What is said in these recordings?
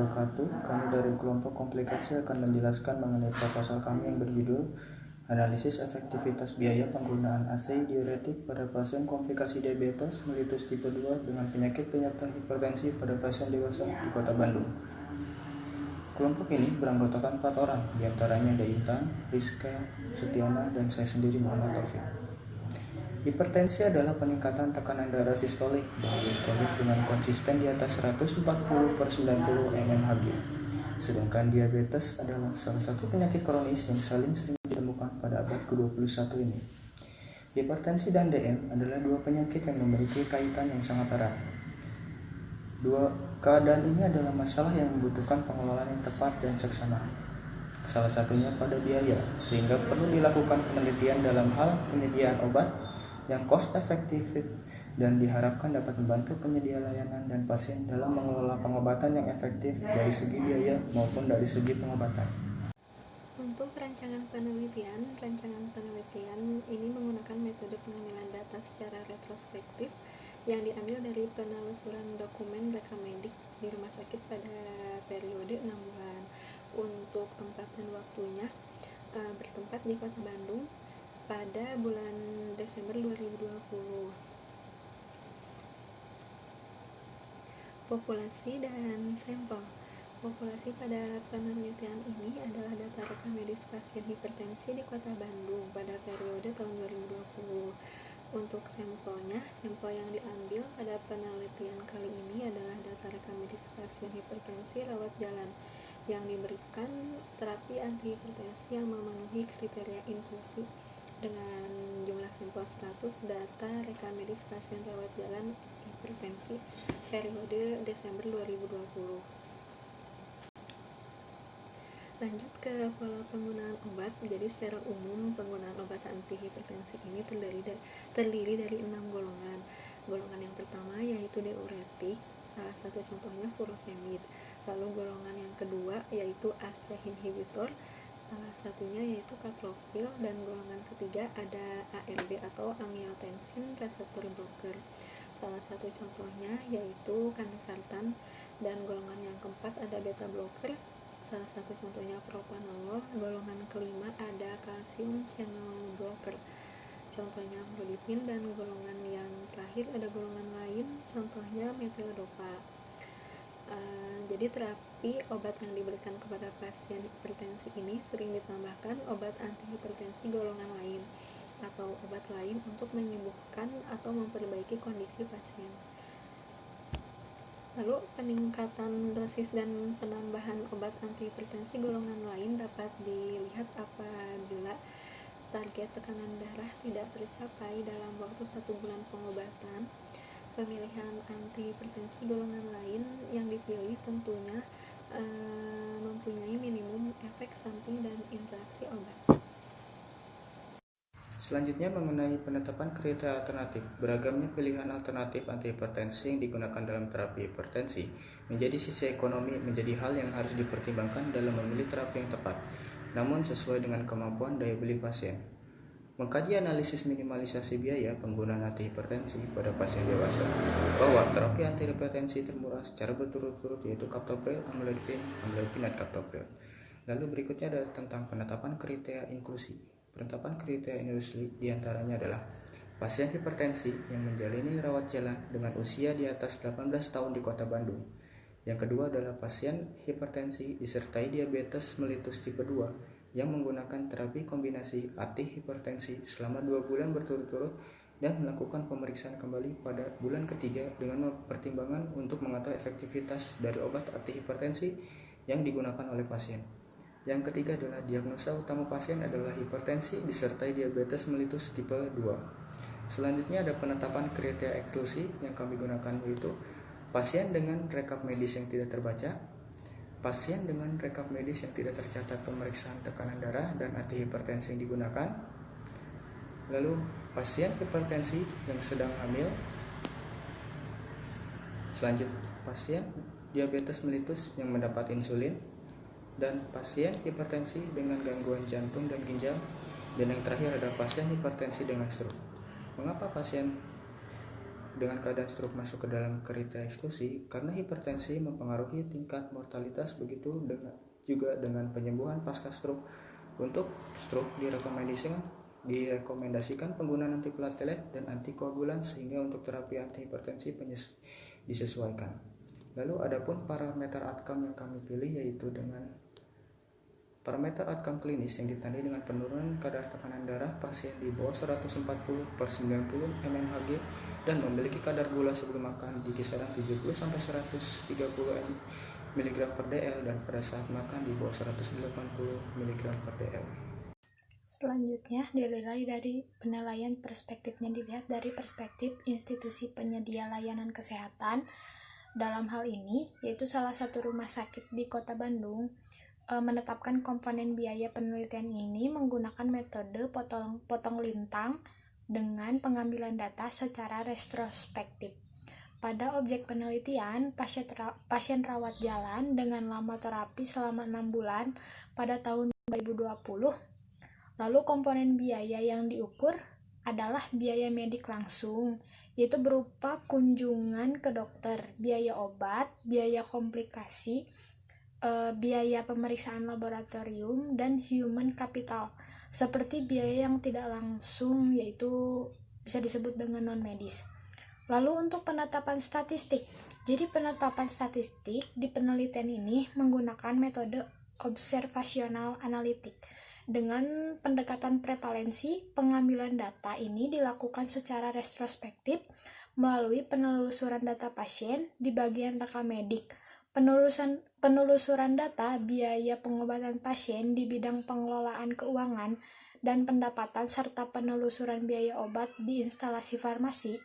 wabarakatuh. Kami dari kelompok komplikasi akan menjelaskan mengenai proposal kami yang berjudul Analisis Efektivitas Biaya Penggunaan ASI Diuretik pada pasien komplikasi diabetes mellitus tipe 2 dengan penyakit penyerta hipertensi pada pasien dewasa di Kota Bandung. Kelompok ini beranggotakan 4 orang, diantaranya ada Intan, Rizka, Setiana, dan saya sendiri Muhammad Taufik. Hipertensi adalah peningkatan tekanan darah sistolik dan diastolik dengan konsisten di atas 140/90 mmHg. Sedangkan diabetes adalah salah satu penyakit kronis yang sering ditemukan pada abad ke-21 ini. Hipertensi dan DM adalah dua penyakit yang memiliki kaitan yang sangat erat. Dua keadaan ini adalah masalah yang membutuhkan pengelolaan yang tepat dan seksama. Salah satunya pada biaya, sehingga perlu dilakukan penelitian dalam hal penyediaan obat yang cost efektif dan diharapkan dapat membantu penyedia layanan dan pasien dalam mengelola pengobatan yang efektif dari segi biaya maupun dari segi pengobatan. Untuk rancangan penelitian ini menggunakan metode pengambilan data secara retrospektif yang diambil dari penelusuran dokumen rekam medik di rumah sakit pada periode 6 bulan. Untuk tempat dan waktunya bertempat di Kota Bandung pada bulan Desember 2020. Populasi dan sampel. Populasi pada penelitian ini adalah data rekam medis pasien hipertensi di Kota Bandung pada periode tahun 2020. Untuk sampelnya, sampel yang diambil pada penelitian kali ini adalah data rekam medis pasien hipertensi rawat jalan yang diberikan terapi antihipertensi yang memenuhi kriteria inklusi dengan jumlah sampel 100 data rekam medis pasien rawat jalan hipertensi periode Desember 2020. Lanjut ke pola penggunaan obat. Jadi secara umum penggunaan obat antihipertensi ini terdiri dari 6 golongan. Golongan yang pertama yaitu diuretik, salah satu contohnya furosemid. Lalu golongan yang kedua yaitu ACE inhibitor, salah satunya yaitu kaprofil, dan golongan ketiga ada ARB atau angiotensin reseptor blocker. Salah satu contohnya yaitu kandesartan, dan golongan yang keempat ada beta blocker, salah satu contohnya propanolol. Golongan kelima ada kalsium channel blocker, contohnya amlodipin, dan golongan yang terakhir ada golongan lain, contohnya metildopa. Jadi terapi obat yang diberikan kepada pasien hipertensi ini sering ditambahkan obat antihipertensi golongan lain atau obat lain untuk menyembuhkan atau memperbaiki kondisi pasien. Lalu peningkatan dosis dan penambahan obat antihipertensi golongan lain dapat dilihat apabila target tekanan darah tidak tercapai dalam waktu 1 bulan pengobatan. Pemilihan antihipertensi golongan lain yang dipilih tentunya mempunyai minimum efek samping dan interaksi obat. Selanjutnya mengenai penetapan kriteria alternatif. Beragamnya pilihan alternatif antihipertensi yang digunakan dalam terapi hipertensi menjadi sisi ekonomi menjadi hal yang harus dipertimbangkan dalam memilih terapi yang tepat, namun sesuai dengan kemampuan daya beli pasien. Mengkaji analisis minimalisasi biaya penggunaan antihipertensi pada pasien dewasa bahwa terapi antihipertensi termurah secara berturut-turut yaitu captopril, amlodipin, dan captopril. Lalu berikutnya adalah tentang penetapan kriteria inklusi. Penetapan kriteria inklusi diantaranya adalah pasien hipertensi yang menjalani rawat jalan dengan usia di atas 18 tahun di Kota Bandung. Yang kedua adalah pasien hipertensi disertai diabetes mellitus tipe 2 yang menggunakan terapi kombinasi antihipertensi selama 2 bulan berturut-turut dan melakukan pemeriksaan kembali pada bulan ketiga dengan pertimbangan untuk mengetahui efektivitas dari obat antihipertensi yang digunakan oleh pasien. Yang ketiga adalah diagnosa utama pasien adalah hipertensi disertai diabetes mellitus tipe 2. Selanjutnya ada penetapan kriteria eksklusi yang kami gunakan, yaitu pasien dengan rekap medis yang tidak terbaca, pasien dengan rekap medis yang tidak tercatat pemeriksaan tekanan darah dan antihipertensi yang digunakan, lalu pasien hipertensi yang sedang hamil, selanjutnya pasien diabetes mellitus yang mendapat insulin, dan pasien hipertensi dengan gangguan jantung dan ginjal, dan yang terakhir ada pasien hipertensi dengan stroke. Mengapa pasien dengan keadaan stroke masuk ke dalam kriteria eksklusi karena hipertensi mempengaruhi tingkat mortalitas, begitu juga dengan penyembuhan pasca stroke. Untuk stroke direkomendasikan penggunaan antiplatelet dan antikoagulan, sehingga untuk terapi antihipertensi disesuaikan. Lalu adapun parameter outcome yang kami pilih yaitu dengan parameter outcome klinis yang ditandai dengan penurunan kadar tekanan darah pasien di bawah 140/90 mmHg dan memiliki kadar gula sebelum makan di kisaran 70-130 mg/dl dan pada saat makan di bawah 180 mg/dl. Selanjutnya dinilai dari penilaian perspektifnya, dilihat dari perspektif institusi penyedia layanan kesehatan. Dalam hal ini, yaitu salah satu rumah sakit di Kota Bandung menetapkan komponen biaya penelitian ini menggunakan metode potong lintang dengan pengambilan data secara retrospektif. Pada objek penelitian, pasien rawat jalan dengan lama terapi selama 6 bulan pada tahun 2020. Lalu komponen biaya yang diukur adalah biaya medik langsung, yaitu berupa kunjungan ke dokter, biaya obat, biaya komplikasi, biaya pemeriksaan laboratorium, dan human capital, seperti biaya yang tidak langsung, yaitu bisa disebut dengan non-medis. Lalu untuk penetapan statistik, jadi penetapan statistik di penelitian ini menggunakan metode observasional analitik. Dengan pendekatan prevalensi, pengambilan data ini dilakukan secara retrospektif melalui penelusuran data pasien di bagian rekam medik, penelusuran data biaya pengobatan pasien di bidang pengelolaan keuangan dan pendapatan, serta penelusuran biaya obat di instalasi farmasi.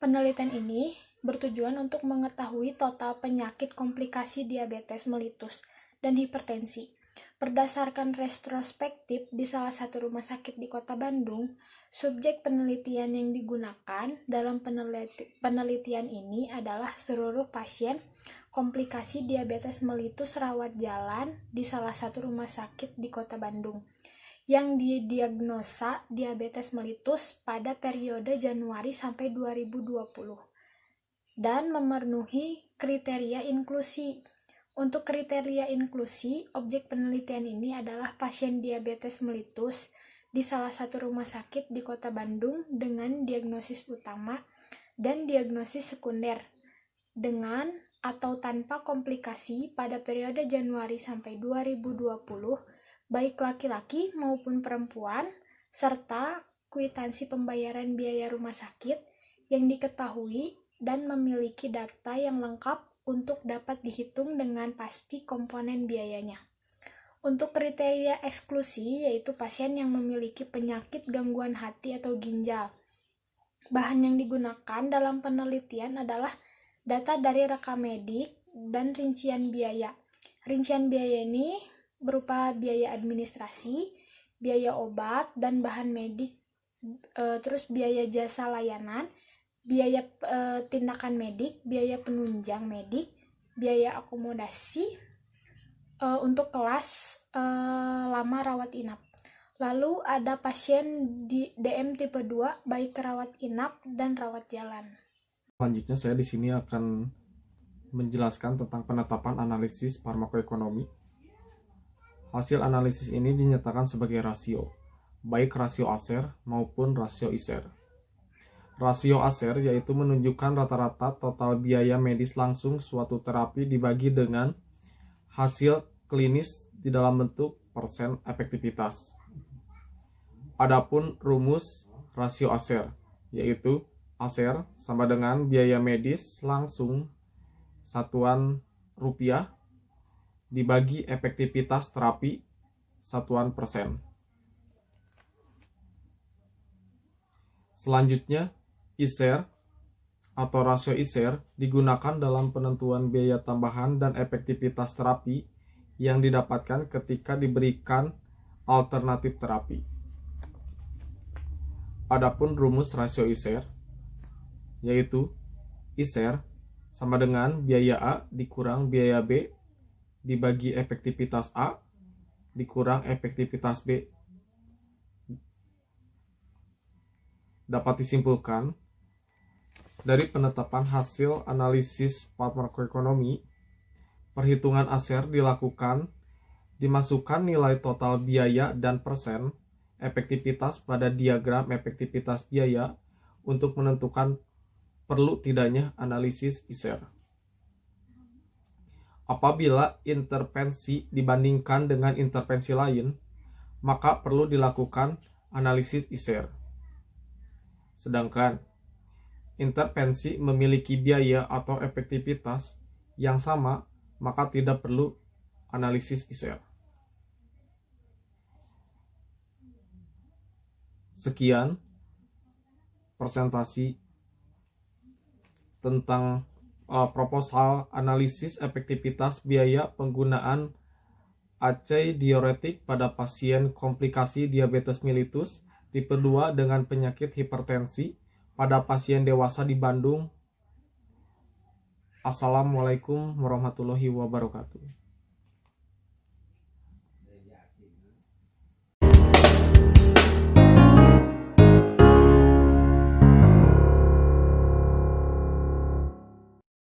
Penelitian ini bertujuan untuk mengetahui total penyakit komplikasi diabetes mellitus dan hipertensi. Berdasarkan retrospektif di salah satu rumah sakit di Kota Bandung, subjek penelitian yang digunakan dalam penelitian ini adalah seluruh pasien komplikasi diabetes mellitus rawat jalan di salah satu rumah sakit di Kota Bandung yang didiagnosa diabetes mellitus pada periode Januari sampai 2020 dan memenuhi kriteria inklusi. Untuk kriteria inklusi, objek penelitian ini adalah pasien diabetes mellitus di salah satu rumah sakit di Kota Bandung dengan diagnosis utama dan diagnosis sekunder dengan atau tanpa komplikasi pada periode Januari sampai 2020, baik laki-laki maupun perempuan, serta kwitansi pembayaran biaya rumah sakit yang diketahui dan memiliki data yang lengkap untuk dapat dihitung dengan pasti komponen biayanya. Untuk kriteria eksklusi, yaitu pasien yang memiliki penyakit gangguan hati atau ginjal. Bahan yang digunakan dalam penelitian adalah data dari rekam medik dan rincian biaya. Rincian biaya ini berupa biaya administrasi, biaya obat dan bahan medik, terus biaya jasa layanan, biaya tindakan medik, biaya penunjang medik, biaya akomodasi untuk kelas lama rawat inap. Lalu ada pasien di DM tipe 2, baik rawat inap dan rawat jalan. Selanjutnya saya di sini akan menjelaskan tentang penetapan analisis farmakoekonomi. Hasil analisis ini dinyatakan sebagai rasio, baik rasio ASER maupun rasio ISER. Rasio ASER yaitu menunjukkan rata-rata total biaya medis langsung suatu terapi dibagi dengan hasil klinis di dalam bentuk persen efektivitas. Adapun rumus rasio ASER yaitu ASER sama dengan biaya medis langsung satuan rupiah dibagi efektivitas terapi satuan persen. Selanjutnya, ISER atau rasio ISER digunakan dalam penentuan biaya tambahan dan efektivitas terapi yang didapatkan ketika diberikan alternatif terapi. Adapun rumus rasio ISER yaitu ISER sama dengan biaya A dikurang biaya B dibagi efektivitas A dikurang efektivitas B. Dapat disimpulkan Dari penetapan hasil analisis farmakoekonomi, perhitungan ASER dilakukan, dimasukkan nilai total biaya dan persen efektivitas pada diagram efektivitas biaya untuk menentukan perlu tidaknya analisis ISER. Apabila intervensi dibandingkan dengan intervensi lain, maka perlu dilakukan analisis ISER. Sedangkan intervensi memiliki biaya atau efektivitas yang sama, maka tidak perlu analisis ISER. Sekian presentasi tentang proposal analisis efektivitas biaya penggunaan ACEI diuretik pada pasien komplikasi diabetes mellitus tipe 2 dengan penyakit hipertensi pada pasien dewasa di Bandung. Assalamualaikum warahmatullahi wabarakatuh.